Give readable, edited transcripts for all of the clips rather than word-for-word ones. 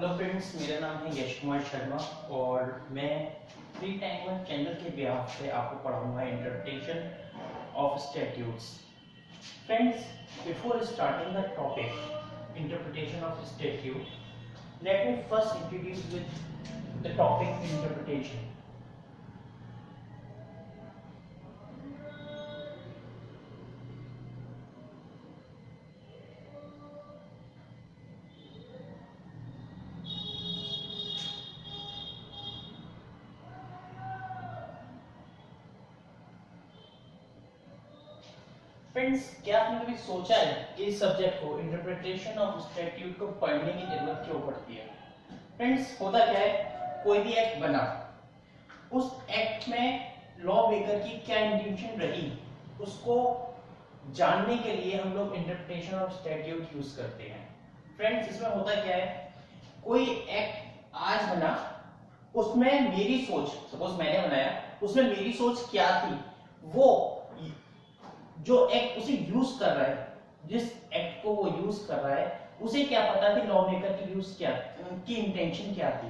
Hello friends, मेरा नाम है यश कुमार शर्मा और मैं फ्री टाइम चैनल के बिहाफ से आपको पढ़ाऊंगा interpretation of statutes. Friends, before starting the topic interpretation of statute, let me first introduce with the topic interpretation. Friends, क्या आपने कभी सोचा है कि इस सब्जेक्ट को इंटरप्रिटेशन ऑफ स्टैट्यूट को पढ़ने की जरूरत क्यों पड़ती है? फ्रेंड्स, होता क्या है, कोई भी एक्ट बना, उस एक्ट में लॉ मेकर की क्या इंटेंशन रही, उसको जानने के लिए हम लोग इंटरप्रिटेशन ऑफ स्टैट्यूट यूज करते हैं। फ्रेंड्स, इसमें होता क्या है, कोई एक्ट आज बना, उसमें मेरी सोच, सपोज मैंने बनाया, उसमें मेरी सोच क्या थी, वो जो एक्ट उसे यूज कर रहा है, जिस एक्ट को वो यूज कर रहा है, उसे क्या पता कि लॉ मेकर की यूज क्या की इंटेंशन क्या थी।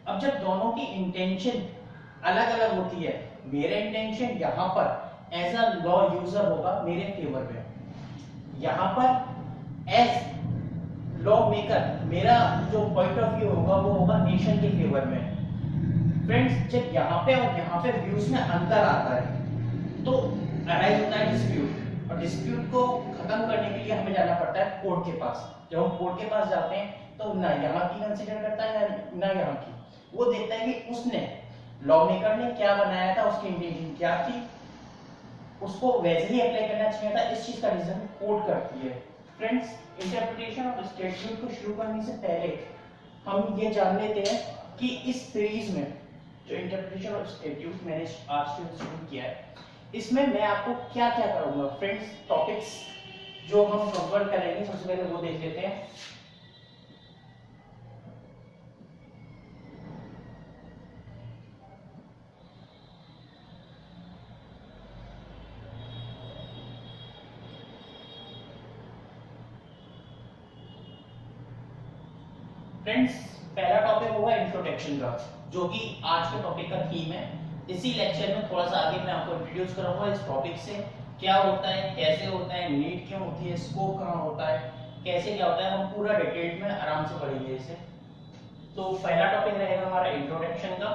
अब जब दोनों की इंटेंशन अलग अलग होती है, मेरा इंटेंशन यहाँ पर एज अ लॉ यूजर होगा मेरे फेवर में, यहाँ पर एज लॉ मेकर मेरा जो पॉइंट ऑफ व्यू होगा वो होगा नेशन के फेवर में। फ्रेंड्स, जब यहाँ पे और यहाँ पे व्यूज में अंतर आता है तो अराइज होता है डिस्प्यूट, और डिस्प्यूट को खत्म करने के लिए हमें जाना पड़ता है कोर्ट के पास। जब हम कोर्ट के पास जाते हैं तो ना यहाँ की कंसीडर करता है ना यहाँ की, वो देखता है कि उसने लॉ मेकर ने क्या बनाया था, उसकी इंटेंशन क्या थी, उसको वैसे ही अप्लाई करना चाहिए था, इस चीज का डिसीजन कोर्ट करती है। फ्रेंड्स, इंटरप्रिटेशन ऑफ स्टैट्यूट को शुरू करने से पहले हम ये जान लेते हैं कि इस सीरीज में जो इंटरप्रिटेशन ऑफ स्टैट्यूट मैंने आज से शुरू किया है, इसमें मैं आपको क्या क्या करूंगा। फ्रेंड्स, टॉपिक्स जो हम कवर करेंगे, सबसे पहले वो देख लेते हैं। फ्रेंड्स, पहला टॉपिक होगा इंट्रोडक्शन का, जो कि आज के टॉपिक का थीम है। इसी लेक्चर में थोड़ा सा आगे मैं आपको इंट्रोड्यूस करूंगा इस टॉपिक से, क्या होता है, कैसे होता है, नीड क्यों होती है, स्कोप कहाँ होता है, कैसे क्या होता है, हम पूरा डिटेल में आराम से पढ़ेंगे इसे। तो पहला टॉपिक रहेगा हमारा इंट्रोडक्शन का।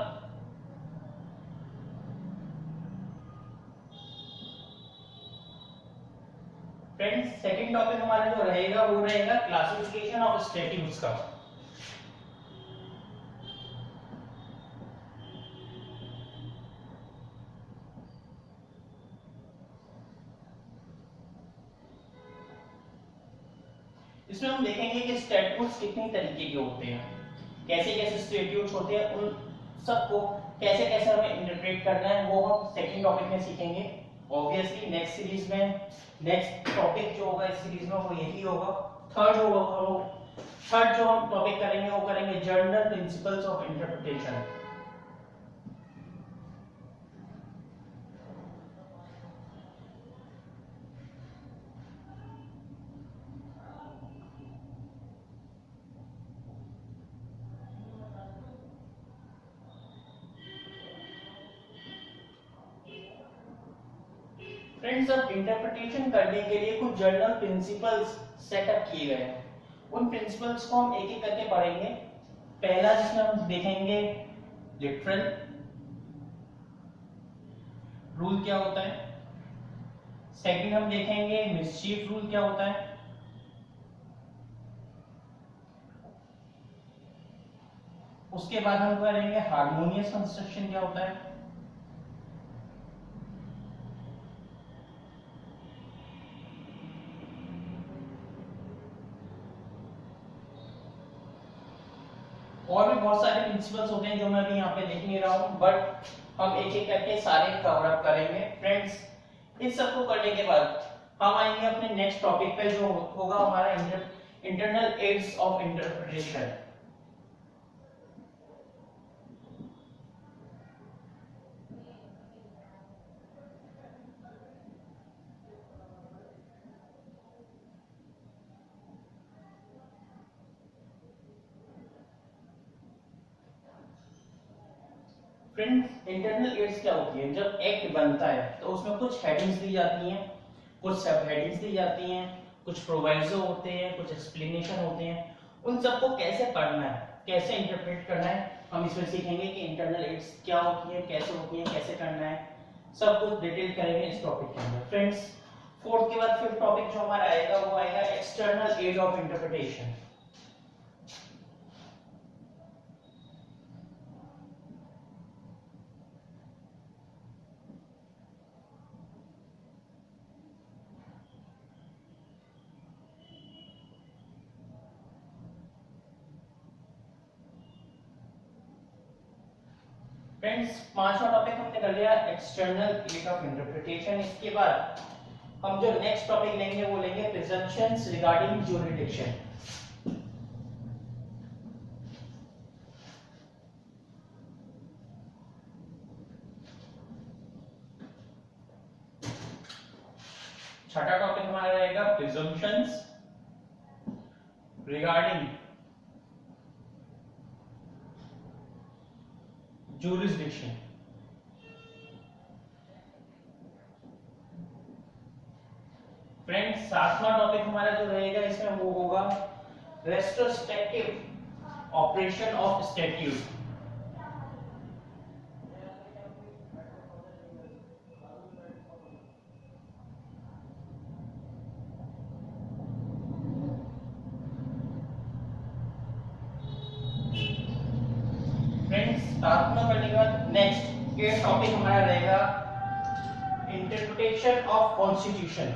फ्रेंड्स, सेकंड टॉपिक हमारा जो रहेगा वो रहेगा क्लासिफिकेशन ऑफ स्टैट्यूट्स का। इसमें हम देखेंगे कि स्टैट्यूट्स कितनी तरीके के होते हैं, कैसे कैसे स्टैट्यूट्स होते हैं, उन सबको कैसे कैसे हमें इंटरप्रेट करना है, वो हम सेकंड टॉपिक में सीखेंगे। ऑब्वियसली नेक्स्ट सीरीज में नेक्स्ट टॉपिक जो होगा इस सीरीज में वो यही होगा। थर्ड जो हम टॉपिक करेंगे वो करेंगे general principles of interpretation. Friends, अब इंटरप्रिटेशन करने के लिए कुछ जनरल प्रिंसिपल्स सेटअप किए गए हैं, उन प्रिंसिपल्स को हम एक एक करके पढ़ेंगे। पहला जिसमें हम देखेंगे लिटरल रूल क्या होता है, सेकंड हम देखेंगे मिसचीफ रूल क्या होता है, उसके बाद हम करेंगे हार्मोनियस कंस्ट्रक्शन क्या होता है, और भी बहुत सारे प्रिंसिपल्स होते हैं जो मैं अभी यहाँ पे देख नहीं रहा हूँ, बट हम एक एक करके सारे कवर अप करेंगे। फ्रेंड्स, इस सब को करने के बाद हम आएंगे अपने नेक्स्ट टॉपिक पे जो होगा हमारा internal aids of interpretation. Friends internal aids क्या होती है? जब एक्ट बनता है तो उसमें कुछ हेडिंग्स दी जाती हैं, कुछ सब हेडिंग्स दी जाती हैं, कुछ प्रोवाइजो होते हैं, कुछ एक्सप्लेनेशन होते हैं। उन सबको कैसे पढ़ना है, कैसे इंटरप्रेट करना है, हम इसमें सीखेंगे कि इंटरनल एड्स क्या होती है, कैसे होती है, कैसे करना है, सब कुछ डिटेल करेंगे इस टॉपिक के अंदर। फ्रेंड्स फोर्थ के बाद फिफ्थ टॉपिक जो हमारा आएगा वो आएगा external aid of interpretation. Friends पांचवा टॉपिक हमने कर लिया एक्सटर्नल एड ऑफ इंटरप्रिटेशन। इसके बाद हम जो नेक्स्ट टॉपिक लेंगे वो लेंगे प्रिजम्पशंस रिगार्डिंग ज्यूरिडिक्शन। छठा टॉपिक हमारा रहेगा प्रिजम्पशंस रिगार्डिंग ज्यूरिसडिक्शन। फ्रेंड्स सातवां टॉपिक हमारा जो रहेगा इसमें वो होगा retrospective operation of statute. Friends सातवां करने के बाद नेक्स्ट ये टॉपिक हमारा रहेगा इंटरप्रिटेशन ऑफ कॉन्स्टिट्यूशन।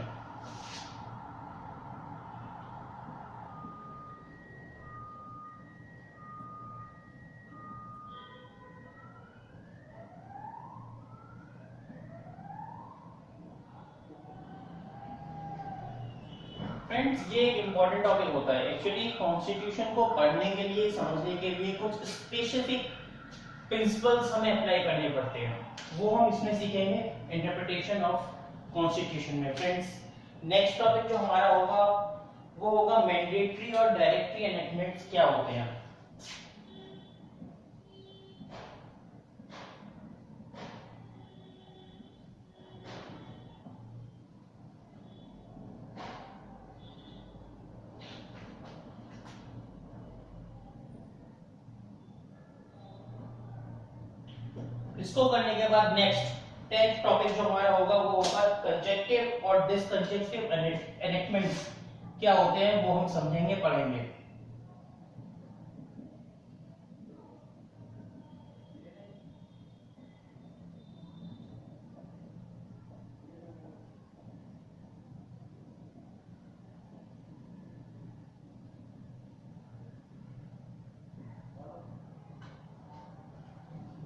फ्रेंड्स ये एक इंपॉर्टेंट टॉपिक होता है। एक्चुअली कॉन्स्टिट्यूशन को पढ़ने के लिए, समझने के लिए कुछ स्पेसिफिक प्रिंसिपल्स हमें अप्लाई करने पड़ते हैं, वो हम इसमें सीखेंगे इंटरप्रिटेशन ऑफ कॉन्स्टिट्यूशन में। फ्रेंड्स नेक्स्ट टॉपिक जो हमारा होगा वो होगा मैंडेटरी और डायरेक्टरी एनैक्टमेंट्स क्या होते हैं। इसको करने के बाद नेक्स्ट 10th टॉपिक जो हमारा होगा वो होगा कंजक्टिव और डिसकंजक्टिव एनैक्टमेंट्स क्या होते हैं, वो हम समझेंगे, पढ़ेंगे।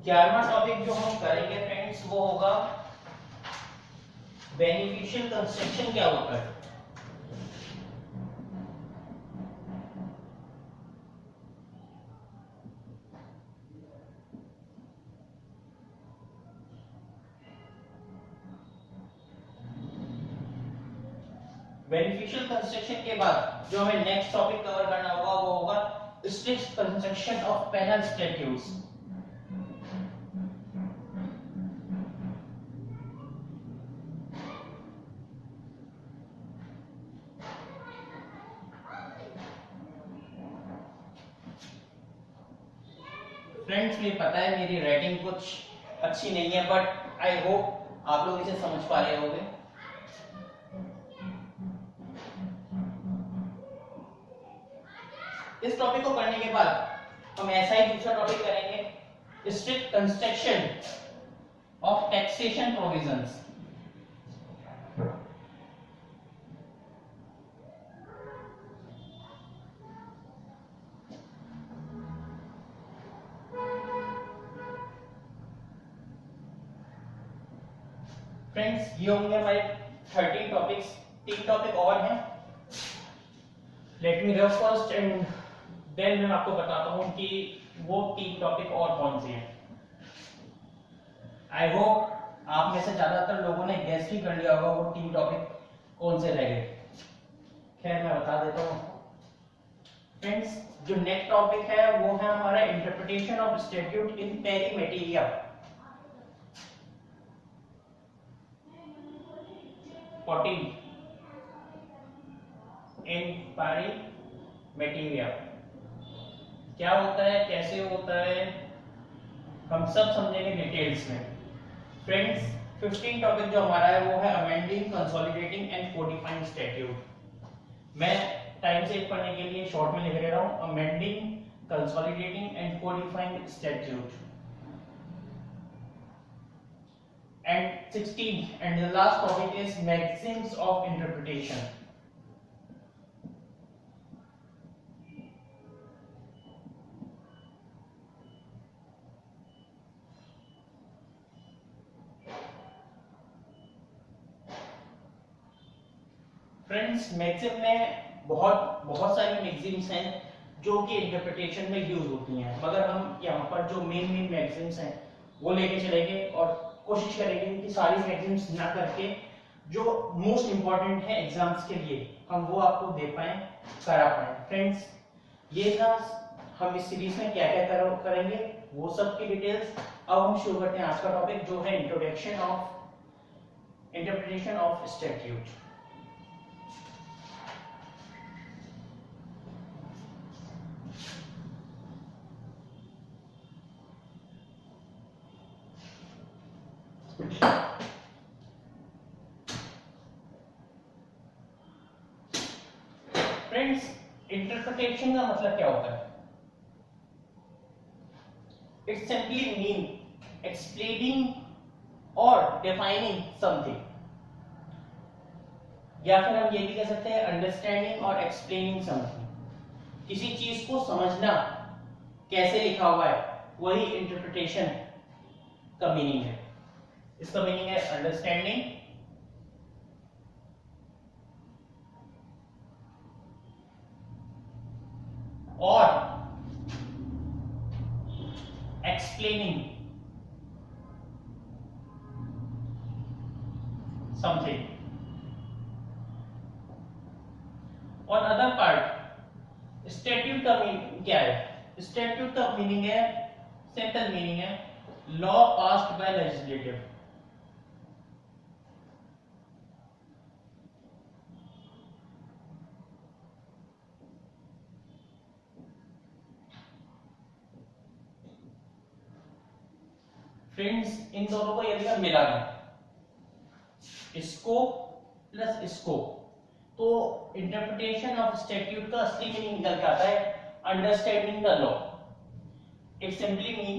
ग्यारहवां टॉपिक जो हम करेंगे फ्रेंड्स वो होगा बेनिफिशियल कंस्ट्रक्शन क्या होता है। बेनिफिशियल कंस्ट्रक्शन के बाद जो हमें नेक्स्ट टॉपिक कवर करना होगा वो होगा strict construction of penal statutes. Friends मुझे पता है मेरी राइटिंग कुछ अच्छी नहीं है, बट आई होप आप लोग इसे समझ पा रहे होंगे। इस टॉपिक को करने के बाद हम ऐसा ही दूसरा टॉपिक करेंगे strict construction of taxation provisions. Friends ये होंगे हमारे 13 टॉपिक्स। 3 टॉपिक और हैं, let me rough first and then मैं आपको बताता हूं कि वो 3 टॉपिक और कौन से हैं। आई होप आप में से ज्यादातर लोगों ने गेस भी कर लिया होगा वो 3 टॉपिक कौन से रह गए। खैर मैं बता देता हूं फ्रेंड्स। जो नेक्स्ट टॉपिक है वो है हमारा interpretation of statute in pari materia. 14 in pari materia क्या होता है, कैसे होता है, हम सब समझेंगे डिटेल्स में। फ्रेंड्स 15 टॉपिक जो हमारा है वो है amending, consolidating and codifying statute. मैं टाइम सेव करने के लिए शॉर्ट में लिख रहा हूं, amending, consolidating and codifying statute. And 16th and the last topic is maxims of interpretation. Friends maxim में बहुत बहुत सारी मैक्सिम्स हैं जो कि इंटरप्रिटेशन में यूज होती हैं, मगर हम यहाँ पर जो मेन मैक्सिम्स हैं वो लेके चलेंगे और कोशिश करेंगे कि सारी मैक्सिम्स ना करके जो मोस्ट इंपॉर्टेंट है एग्जाम्स के लिए हम वो आपको दे पाए, करा पाए। फ्रेंड्स ये था हम इस सीरीज में क्या क्या करेंगे वो सब की डिटेल्स। अब हम शुरू करते हैं आज का टॉपिक जो है introduction of interpretation of statute. Friends interpretation का मतलब क्या होता है? इट सिंपली मीन एक्सप्लेनिंग और डिफाइनिंग समथिंग, या फिर हम ये भी कह सकते हैं अंडरस्टैंडिंग और एक्सप्लेनिंग समथिंग। किसी चीज को समझना कैसे लिखा हुआ है वही इंटरप्रिटेशन का मीनिंग है। इसका मीनिंग है अंडरस्टैंडिंग और एक्सप्लेनिंग समथिंग। और अदर पार्ट स्टैट्यूट का मीनिंग क्या है? स्टैट्यूट का मीनिंग है, सिंपल मीनिंग है law passed by legislative. Friends इन दोनों को यदि हम मिला दें, इसको प्लस इसको, तो इंटरप्रिटेशन ऑफ स्टैट्यूट का असली मीनिंग निकल के आता है understanding the law. It simply mean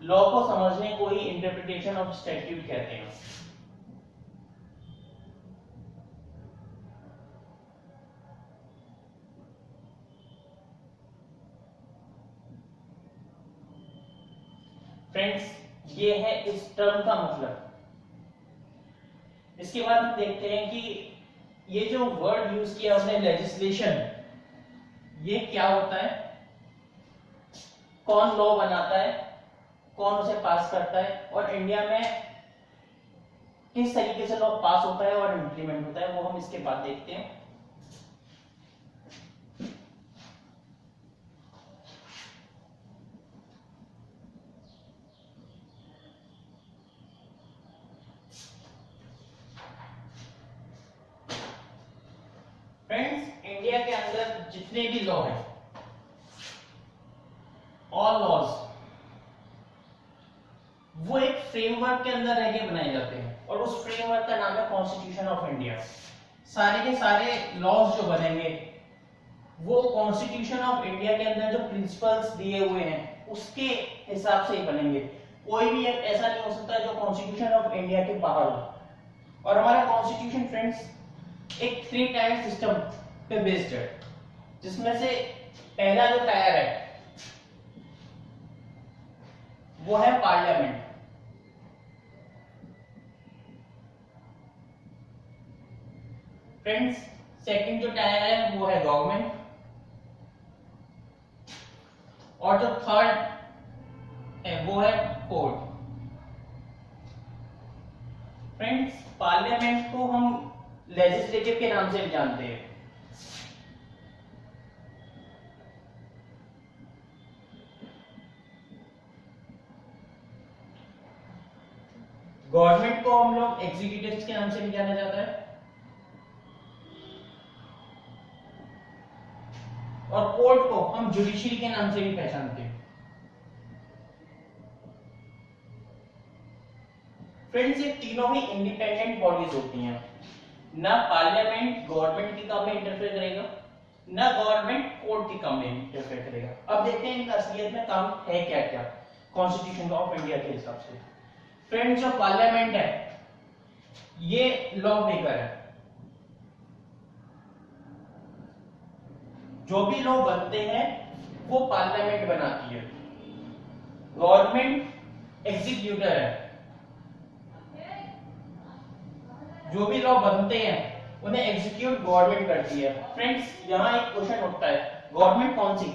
law को समझने को ही इंटरप्रिटेशन ऑफ स्टैट्यूट कहते हैं। फ्रेंड्स ये है इस टर्म का मतलब। इसके बाद हम देखते हैं कि ये जो वर्ड यूज किया हमने लेजिस्लेशन, ये क्या होता है, कौन लॉ बनाता है, कौन उसे पास करता है, और इंडिया में किस तरीके से लॉ पास होता है और इम्प्लीमेंट होता है, वो हम इसके बाद देखते हैं। फ्रेंड्स इंडिया के अंदर जितने भी लॉ हैं, ऑल लॉज, वो एक फ्रेमवर्क के अंदर रह के बनाए जाते हैं और उस फ्रेमवर्क का नाम है कॉन्स्टिट्यूशन ऑफ इंडिया। सारे के सारे लॉज जो बनेंगे वो कॉन्स्टिट्यूशन ऑफ इंडिया के अंदर जो प्रिंसिपल्स दिए हुए हैं उसके हिसाब से ही बनेंगे। कोई भी ऐसा नहीं हो सकता जो कॉन्स्टिट्यूशन ऑफ इंडिया के बाहर हो। और हमारा कॉन्स्टिट्यूशन फ्रेंड्स एक 3 टायर सिस्टम पे बेस्ड है, जिसमें से पहला जो टायर है वो है पार्लियामेंट। फ्रेंड्स सेकंड जो टायर है वो है गवर्नमेंट, और जो थर्ड है वो है कोर्ट। फ्रेंड्स पार्लियामेंट को हम लेजिस्लेटिव के नाम से भी जानते हैं। गवर्नमेंट को हम लोग एग्जीक्यूटिव के नाम से भी जाना जाता है। और कोर्ट को हम जुडिशरी के नाम से भी पहचानते हैं। फ्रेंड्स, ये तीनों ही इंडिपेंडेंट बॉडीज होती हैं। ना पार्लियामेंट गवर्नमेंट के काम में इंटरफेयर करेगा, ना गवर्नमेंट कोर्ट के काम में इंटरफेयर करेगा। अब देखते हैं इनका असलियत में काम है क्या क्या कॉन्स्टिट्यूशन ऑफ इंडिया के हिसाब से। फ्रेंड्स, जो पार्लियामेंट है ये लॉ मेकर है। जो भी लॉ बनते हैं वो पार्लियामेंट बनाती है। गवर्नमेंट एग्जीक्यूटर है। जो भी लॉ बनते हैं उन्हें एग्जीक्यूट गवर्नमेंट करती है। फ्रेंड्स, यहाँ एक क्वेश्चन उठता है, गवर्नमेंट कौन सी,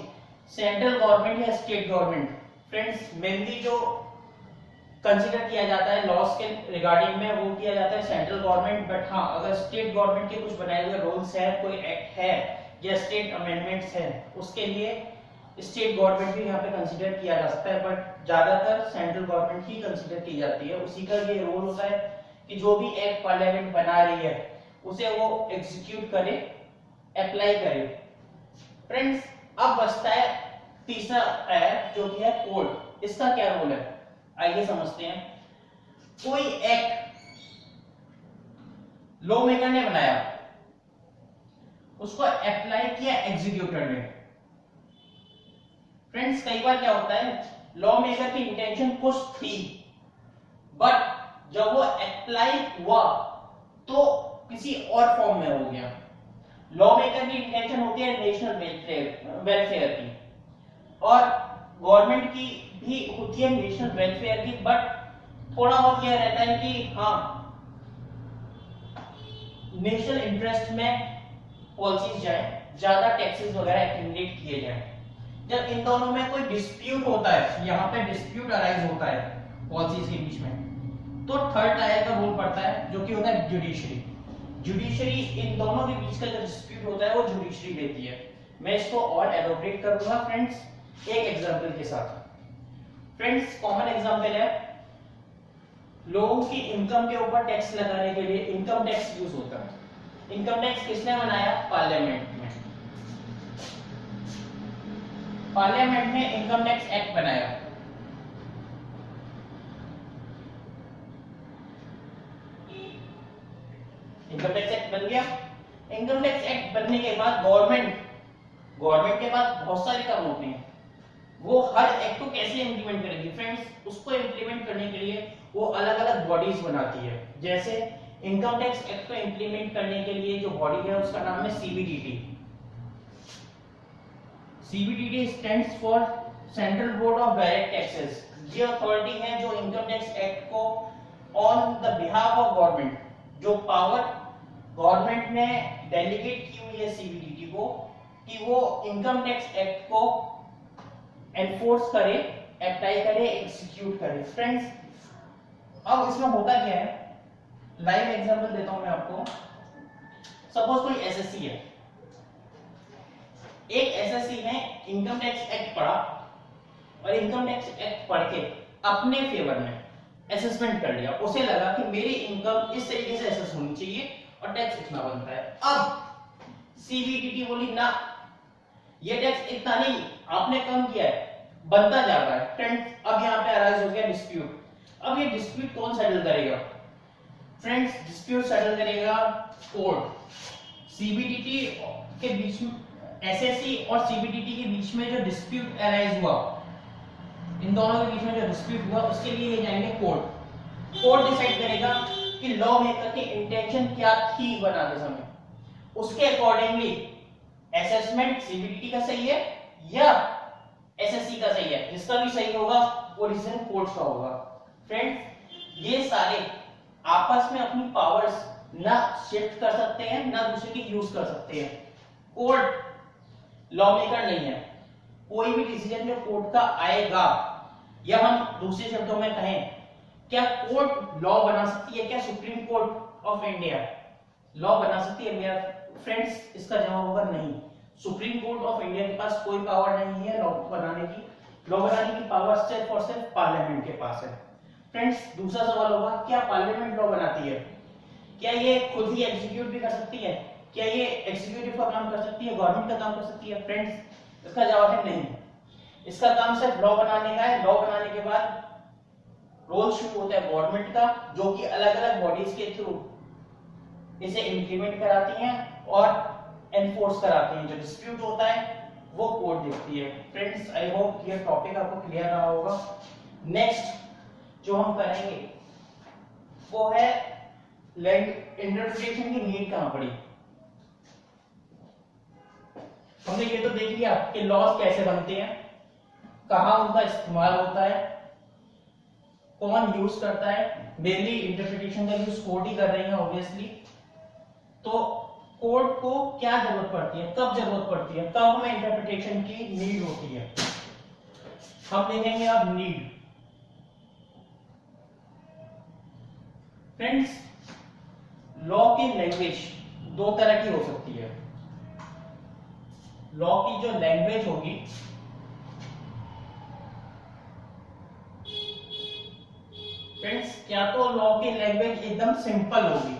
सेंट्रल गवर्नमेंट या स्टेट गवर्नमेंट? फ्रेंड्स, मेनली जो कंसीडर किया जाता है लॉस के रिगार्डिंग में वो किया जाता है सेंट्रल गवर्नमेंट। बट हाँ, अगर स्टेट गवर्नमेंट के कुछ बनाए हुए रूल्स है, कोई एक्ट है या स्टेट अमेंडमेंट्स है, उसके लिए स्टेट गवर्नमेंट भी यहाँ पे कंसीडर किया जा सकता है। बट ज्यादातर सेंट्रल गवर्नमेंट ही कंसीडर की जाती है। उसी का ये रोल होता है कि जो भी एक्ट पार्लियामेंट बना रही है उसे वो एग्जीक्यूट करे, अप्लाई करे। फ्रेंड्स, अब बचता है तीसरा एक्ट जो कि है कोर्ट। इसका क्या रोल है आइए समझते हैं। कोई एक्ट लॉ मेकर ने बनाया, उसको अप्लाई किया एग्जीक्यूटर ने। फ्रेंड्स, कई बार क्या होता है, लॉ मेकर की इंटेंशन कुछ थी बट जब वो अप्लाई हुआ तो किसी और फॉर्म में हो गया। लॉ मेकर की इंटेंशन होती है नेशनल वेलफेयर की, और गवर्नमेंट की भी होती है नेशनल वेलफेयर की। बट थोड़ा बहुत यह रहता है कि हाँ, नेशनल इंटरेस्ट में पॉलिसीज जाए, ज्यादा टैक्सेस वगैरह एक्यूमुलेट किए जाएं। जब इन दोनों में कोई डिस्प्यूट होता है, यहाँ पे डिस्प्यूट अराइज होता है पॉलिसीज के बीच में, तो थर्ड टायर का रोल पड़ता है जो कि होता है जुडिशरी। जुडिशरी इन दोनों के बीच का जो डिस्प्यूट होता है वो जुडिशरी लेती है। मैं इसको और एलोबरेट करूंगा फ्रेंड्स एक एग्जांपल के साथ। फ्रेंड्स, कॉमन एग्जांपल है, लोगों की इनकम के ऊपर टैक्स लगाने के लिए इनकम टैक्स यूज होता है। इनकम टैक्स किसने बनाया? पार्लियामेंट में। पार्लियामेंट ने इनकम टैक्स एक्ट बनाया। इनकम टैक्स एक्ट बन गया। इनकम टैक्स एक्ट बनने के बाद गवर्नमेंट के पास बहुत सारे काम होते हैं। वो हर एक्ट को कैसे इंप्लीमेंट करेगी? फ्रेंड्स, उसको इंप्लीमेंट करने के लिए वो अलग अलग बॉडीज बनाती है। जैसे इनकम टैक्स एक्ट को इंप्लीमेंट करने के लिए जो बॉडी है उसका नाम है CBDT. CBDT stands for central board of direct taxes. ये अथॉरिटी है जो इनकम टैक्स एक्ट को on the behalf of government, जो पावर गवर्नमेंट ने डेलीगेट की हुई है सीबीडीटी को कि वो इनकम टैक्स एक्ट को एनफोर्स करे, अप्लाई करे, एग्जीक्यूट करे। फ्रेंड्स, अब इसमें होता क्या है, लाइव एग्जांपल देता हूं मैं आपको। सपोज कोई एसएससी है, एक एसएससी ने इनकम टैक्स एक्ट पढ़ा और इनकम टैक्स एक्ट पढ़ के अपने फेवर में असेसमेंट कर लिया। उसे लगा कि मेरी इनकम इस तरीके से असेस होनी चाहिए और टैक्स इतना बनता है। अब सीबीडीटी बोली ना, ये टैक्स इतना नहीं, आपने कम किया है, बनता जा रहा है। फ्रेंड्स, अब यहाँ पे अराइज हो गया डिस्प्यूट। अब ये डिस्प्यूट कौन सेटल करेगा? फ्रेंड्स, डिस्प्यूट सेटल करेगा कोर्ट। सीबीडीटी के बीच में, एसएससी और सीबीडीटी के बीच में जो डिस्प्यूट अराइज हुआ, इन दोनों के बीच में जो डिस्प्यूट हुआ, उसके लिए ये जाएंगे कोर्ट। कोर्ट डिसाइड करेगा कि लॉ मेकर की इंटेंशन क्या थी बनाते समय। उसके अकॉर्डिंगली असेसमेंट सीबीडीटी का सही है या एसएससी का सही है, जिसका भी सही होगा वो डिसीजन कोर्ट का होगा। फ्रेंड्स, ये सारे आपस में अपनी पावर्स ना शिफ्ट कर सकते हैं ना दूसरे की यूज कर सकते हैं। कोर्ट लॉ मेकर नहीं है। कोई भी डिसीजन जो कोर्ट का आएगा, या हम दूसरे शब्दों में कहें, क्या कोर्ट लॉ बना सकती है? क्या supreme court of India law बना सकती है? मेरा फ्रेंड्स, इसका जवाब होगा नहीं। सुप्रीम कोर्ट ऑफ इंडिया के पास कोई पावर नहीं है लॉ बनाने की। लॉ बनाने की पावर सिर्फ और सिर्फ पार्लियामेंट के पास है। फ्रेंड्स, दूसरा सवाल होगा, क्या पार्लियामेंट लॉ बनाती है? क्या ये खुद ही एग्जीक्यूट भी कर सकती है? क्या ये एग्जीक्यूटिव का काम कर सकती है, गवर्नमेंट का काम कर सकती है? फ्रेंड्स इसका जवाब है नहीं। इसका काम सिर्फ लॉ बनाने का है। लॉ बनाने के बाद रोल शुरू होता है गवर्नमेंट का, जो कि अलग अलग बॉडीज के थ्रू इसे इंप्लीमेंट कराती हैं और एनफोर्स कराती हैं। जो डिस्प्यूट होता है वो कोर्ट देखती है। फ्रेंड्स आई होप ये टॉपिक आपको क्लियर रहा होगा। नेक्स्ट जो हम करेंगे वो है लैंड इंटरप्रिटेशन की नीड कहां पड़ी। हमने ये तो देख लिया कि लॉज कैसे बनते हैं, कहां उनका इस्तेमाल होता है, कौन यूज करता है। मेनली इंटरप्रिटेशन का यूज कोर्ट ही कर रही है ऑब्वियसली। तो कोर्ट को क्या जरूरत पड़ती है, कब जरूरत पड़ती है, कब हमें इंटरप्रिटेशन की नीड होती है। हम देखेंगे अब नीड। फ्रेंड्स लॉ की लैंग्वेज दो तरह की हो सकती है। लॉ की जो लैंग्वेज होगी फ्रेंड्स, क्या तो लॉ की लैंग्वेज एकदम सिंपल होगी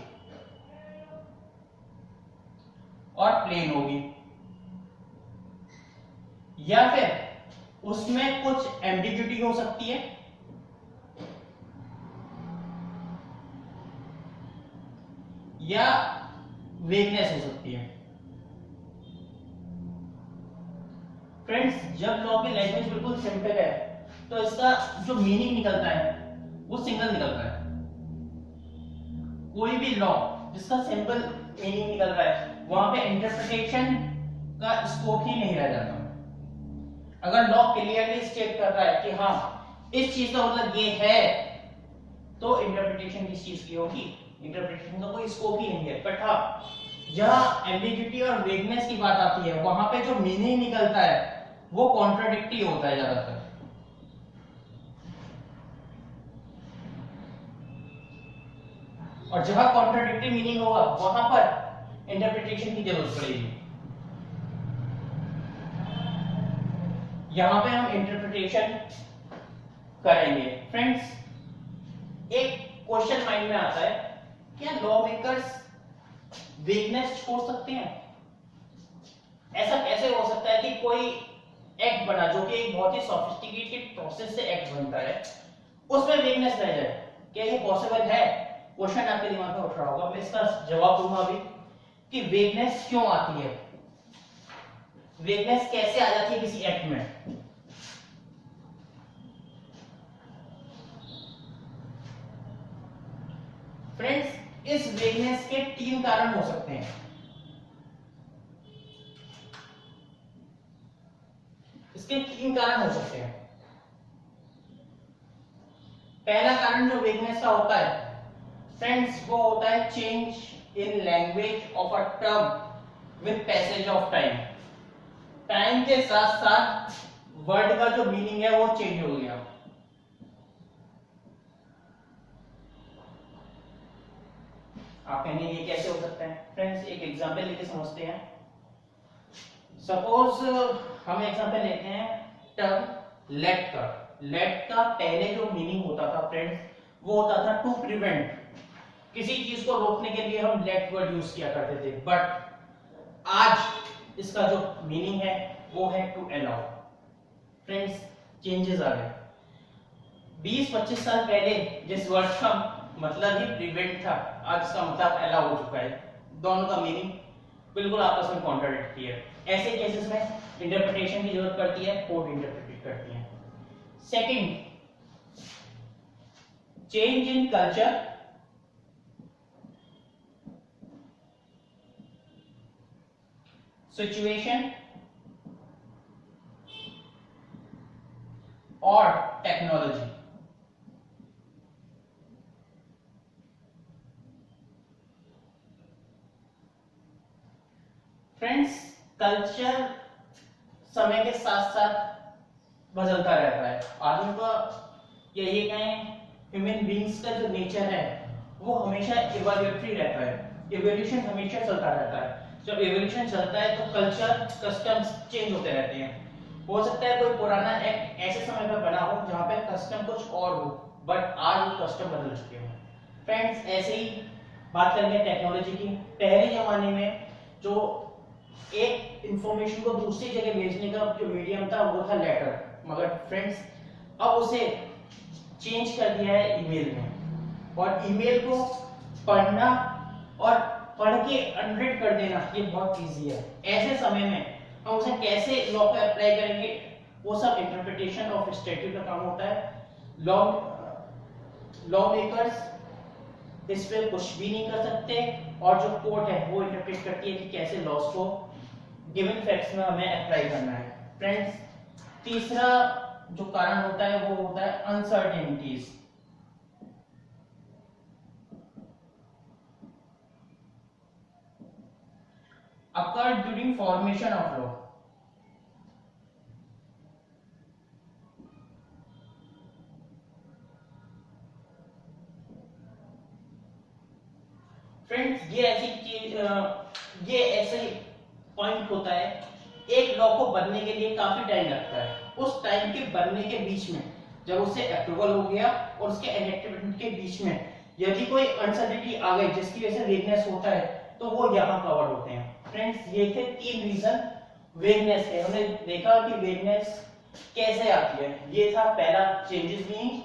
और प्लेन होगी, या फिर उसमें कुछ एम्बिग्युइटी हो सकती है, या वेगनेस हो सकती है। फ्रेंड्स जब लॉ की लैंग्वेज बिल्कुल सिंपल है तो इसका जो मीनिंग निकलता है वो सिंगल निकलता है। कोई भी लॉ जिसका सिंपल मीनिंग निकल रहा है वहां पे इंटरप्रिटेशन का स्कोप ही नहीं रह जाता। अगर लॉ क्लियरली स्टेट कर रहा है कि हाँ इस चीज का मतलब ये है, तो इंटरप्रिटेशन किस चीज की होगी, इंटरप्रिटेशन का कोई स्कोप ही नहीं है। बट हाँ जहां एम्बिग्युइटी और वेगनेस की बात आती है वहां पे जो मीनिंग निकलता है वो कॉन्ट्राडिक्टरी होता है ज्यादातर। और जहां कॉन्ट्राडिक्टरी मीनिंग होगा वहां पर इंटरप्रिटेशन की जरूरत पड़ेगी। यहां पे हम इंटरप्रिटेशन करेंगे। फ्रेंड्स एक क्वेश्चन माइंड में आता है, क्या लॉ मेकर्स वेगनेस छोड़ सकते हैं? ऐसा कैसे हो सकता है कि कोई एक्ट बना जो कि एक बहुत ही सोफिस्टिकेटेड प्रोसेस से एक्ट बनता है उसमें वेगनेस रह जाए? क्या ये पॉसिबल है? क्वेश्चन आपके दिमाग में उठ रहा होगा। मैं इसका जवाब दूंगा अभी कि वेगनेस क्यों आती है, वेगनेस कैसे आ जाती है किसी एक्ट में। फ्रेंड्स इस वेगनेस के तीन कारण हो सकते हैं। इसके तीन कारण हो सकते हैं। पहला कारण जो वेगनेस का होता है फ्रेंड्स वो होता है change in language of a term with passage of time. Time के साथ साथ वर्ड का जो मीनिंग है वो चेंज हो गया। आप कहेंगे ये कैसे हो सकता है? फ्रेंड्स एक एग्जांपल लेके समझते हैं। सपोज हम एग्जांपल लेते हैं टर्म लेट का। लेट का पहले जो मीनिंग होता था फ्रेंड्स वो होता था टू प्रिवेंट। किसी चीज को रोकने के लिए हम लेट वर्ड यूज किया करते थे। बट आज इसका जो मीनिंग है वो है टू अलाउ। फ्रेंड्स चेंजेस आ गए। 20-25 साल पहले जिस वर्ड का मतलब ही प्रिवेंट था आज इसका मतलब अलाउ हो चुका है। दोनों का मीनिंग बिल्कुल आपस में कॉन्ट्राडिक्टरी है। ऐसे केसेस में इंटरप्रिटेशन की जरूरत पड़ती है, कोर्ट इंटरप्रेट करती है। Second, change in culture, situation और टेक्नोलॉजी। फ्रेंड्स कल्चर समय के साथ साथ बदलता रहता है। आदमी का या ये कहें ह्यूमन बींग्स का जो नेचर है वो हमेशा इवोल्यूटरी रहता है। इवोल्यूशन हमेशा चलता रहता है। जब इवोल्यूशन चलता है तो कल्चर कस्टम्स चेंज होते रहते हैं। हो सकता है कोई पुराना एक्ट ऐसे समय पर बना हो जहां पे कस्टम कुछ और हो बट आज वो कस्टम बदल चुके हो। फ्रेंड्स ऐसे ही बात करेंगे टेक्नोलॉजी की। पहले जमाने में जो एक इंफॉर्मेशन को दूसरी जगह भेजने का जो मीडियम था वो था लेटर, मगर फ्रेंड्स अब उसे चेंज कर दिया है ईमेल में। और ईमेल को पढ़ना और पढ़ के अनरीड कर देना ये बहुत इजी है। ऐसे समय में हम उसे कैसे लॉ पे अप्लाई करेंगे, वो सब इंटरप्रिटेशन ऑफ स्टैट्यूट का काम होता है। लॉ मेकर्स इस पे कुछ भी नहीं कर सकते, और जो कोर्ट है वो इंटरप्रेट करती है कि कैसे लॉस को गिवन फैक्ट्स में हमें अप्लाई करना है। फ्रेंड्स, तीसरा जो कारण होता है वो होता है uncertainties. Occur during formation of law. Friends, ये ऐसे पॉइंट होता है, एक लॉ को बनने के लिए काफी टाइम लगता है। उस टाइम के बनने के बीच में जब उसे अप्रूवल हो गया और उसके एनेक्टमेंट के बीच में यदि कोई अनसर्टेनिटी आ गई जिसकी वजह से वेगनेस होता है तो वो यहाँ कवर होते हैं। फ्रेंड्स, ये थे 3 रीजन वेगनेस के। हमने देखा कि वेगनेस कैसे आती है। ये था पहला, चेंजेस बीइंग,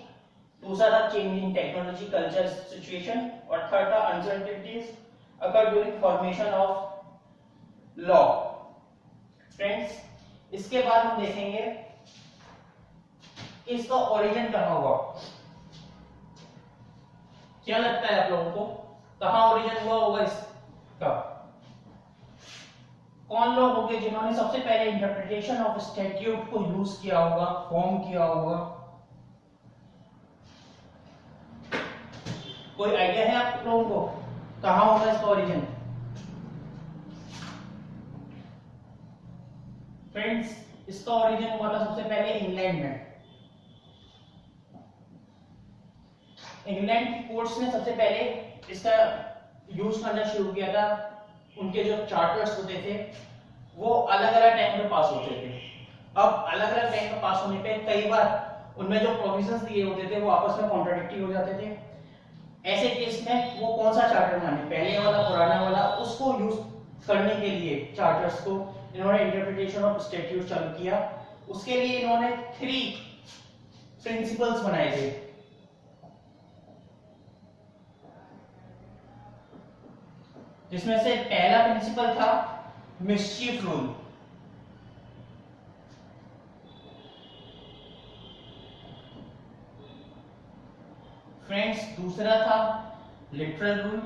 दूसरा था change in technology, culture, situation, और थर्ड था uncertainties occur during formation of law. Friends, इसके बाद हम देखेंगे कि इसका ओरिजिन कहां हुआ। क्या लगता है आप लोगों को, कहां ओरिजिन हुआ होगा इसका? कौन लोग होंगे जिन्होंने सबसे पहले इंटरप्रिटेशन ऑफ स्टैट्यूट को यूज किया होगा, फॉर्म किया होगा? कोई आइडिया है आप लोगों को कहां होगा इसका ओरिजिन? फ्रेंड्स, इसका ओरिजिन हुआ था सबसे पहले इंग्लैंड में। इंग्लैंड की कोर्ट्स ने सबसे पहले इसका यूज करना शुरू किया था। उनके जो चार्टर्स होते थे वो अलग अलग टाइम पे पास होते थे। अब अलग अलग टाइम पे पास होने पे कई बार उनमें जो प्रोविजंस दिए होते थे वो आपस में कॉन्ट्राडिक्टरी हो जाते थे। ऐसे केस में वो कौन सा चार्टर माने, पहले वाला पुराना वाला, उसको यूज करने के लिए चार्टर्स को इन्होंने इंटरप्रिटेशन ऑफ स्टैट्यूट चालू किया। उसके लिए इन्होंने 3 प्रिंसिपल्स बनाए थे। जिसमें से पहला प्रिंसिपल था मिस्चीफ रूल। फ्रेंड्स, दूसरा था लिटरल रूल,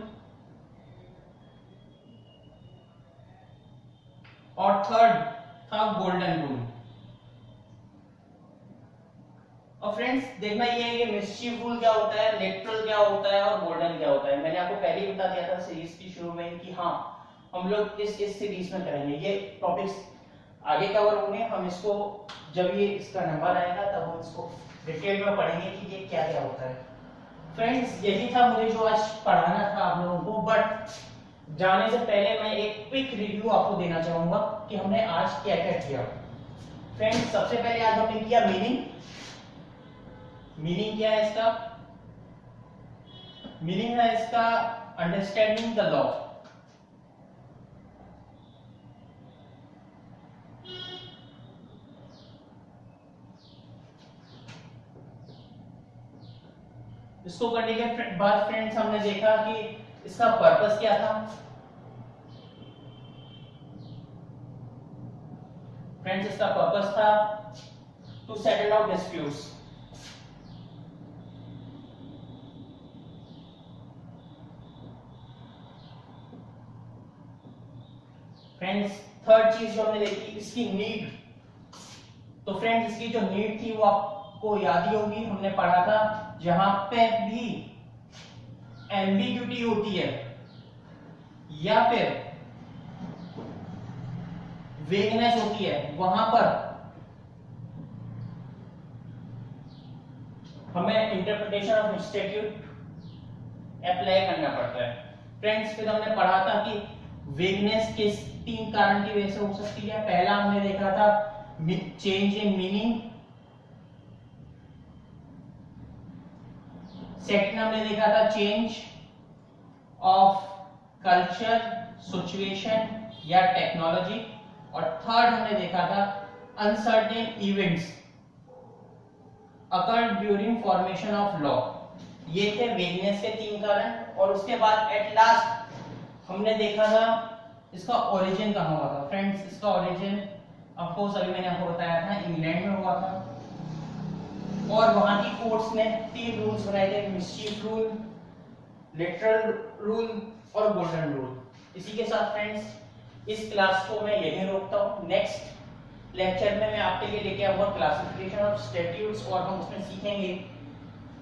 और थर्ड था गोल्डन रूल। और फ्रेंड्स, देखना ये है कि मिस्चीफ रूल क्या होता है, लिटरल क्या होता है और गोल्डन क्या होता है। मैंने आपको पहले ही बता दिया था सीरीज की शुरू में कि हाँ, हम लोग इस सीरीज में करेंगे, ये टॉपिक्स आगे कवर होंगे। हम इसको जब ये इसका नंबर आएगा तब हम इसको डिटेल में पढ़ेंगे कि ये क्या क्या होता है। फ्रेंड्स, यही था मुझे जो आज पढ़ाना था आप लोगों को। बट जाने से पहले मैं एक क्विक रिव्यू आपको देना चाहूंगा कि हमने आज क्या क्या किया। फ्रेंड्स, सबसे पहले आज हमने किया मीनिंग। मीनिंग क्या है इसका? मीनिंग है इसका अंडरस्टैंडिंग द लॉ। इसको करने के बाद फ्रेंड्स हमने देखा कि इसका पर्पस क्या था। फ्रेंड्स, इसका पर्पस था to settle out disputes. Friends, third चीज जो हमने देखी, इसकी नीड। तो फ्रेंड्स, इसकी जो नीड थी वो आपको याद ही होगी, हमने पढ़ा था जहां पे भी एम्बिग्यूटी होती है या फिर वेगनेस होती है, वहां पर हमें इंटरप्रिटेशन ऑफ स्टैट्यूट अप्लाई करना पड़ता है। फ्रेंड्स, फिर हमने पढ़ा था कि वेगनेस किस 3 कारण की वजह से हो सकती है। पहला हमने देखा था चेंज इन मीनिंग, सेकंड हमने देखा था चेंज ऑफ कल्चर, सिचुएशन या टेक्नोलॉजी, और थर्ड हमने देखा था uncertain events occur during formation of law. ये थे वेगनेस के 3 कारण, और उसके बाद एट लास्ट हमने देखा था इसका ओरिजिन कहाँ हुआ था। फ्रेंड्स, इसका ओरिजिन ऑफ कोर्स अभी मैंने आपको बताया था इंग्लैंड में हुआ था, और वहां की कोर्ट्स ने 3 रूल्स बनाए थे, मिस्चीफ रूल, लिटरल रूल और गोल्डन रूल। इसी के साथ फ्रेंड्स इस क्लास को मैं यहीं रोकता हूँ। नेक्स्ट लेक्चर में मैं आपके लिए लेके आऊंगा क्लासिफिकेशन ऑफ स्टैट्यूट्स, और हम उसमें सीखेंगे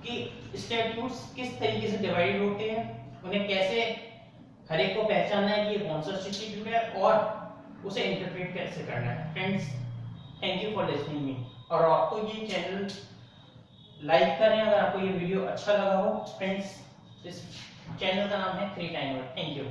कि स्टैट्यूट्स किस तरीके से डिवाइड होते हैं, उन्हें कैसे हर एक को पहचानना है कि ये कौन सा स्टैट्यूट है और उसे इंटरप्रेट कैसे करना है। Friends, thank you for listening me, और आपको ये चैनल लाइक करें अगर आपको ये वीडियो अच्छा लगा हो। फ्रेंड्स, इस चैनल का नाम है 3 टाइमर। Thank you.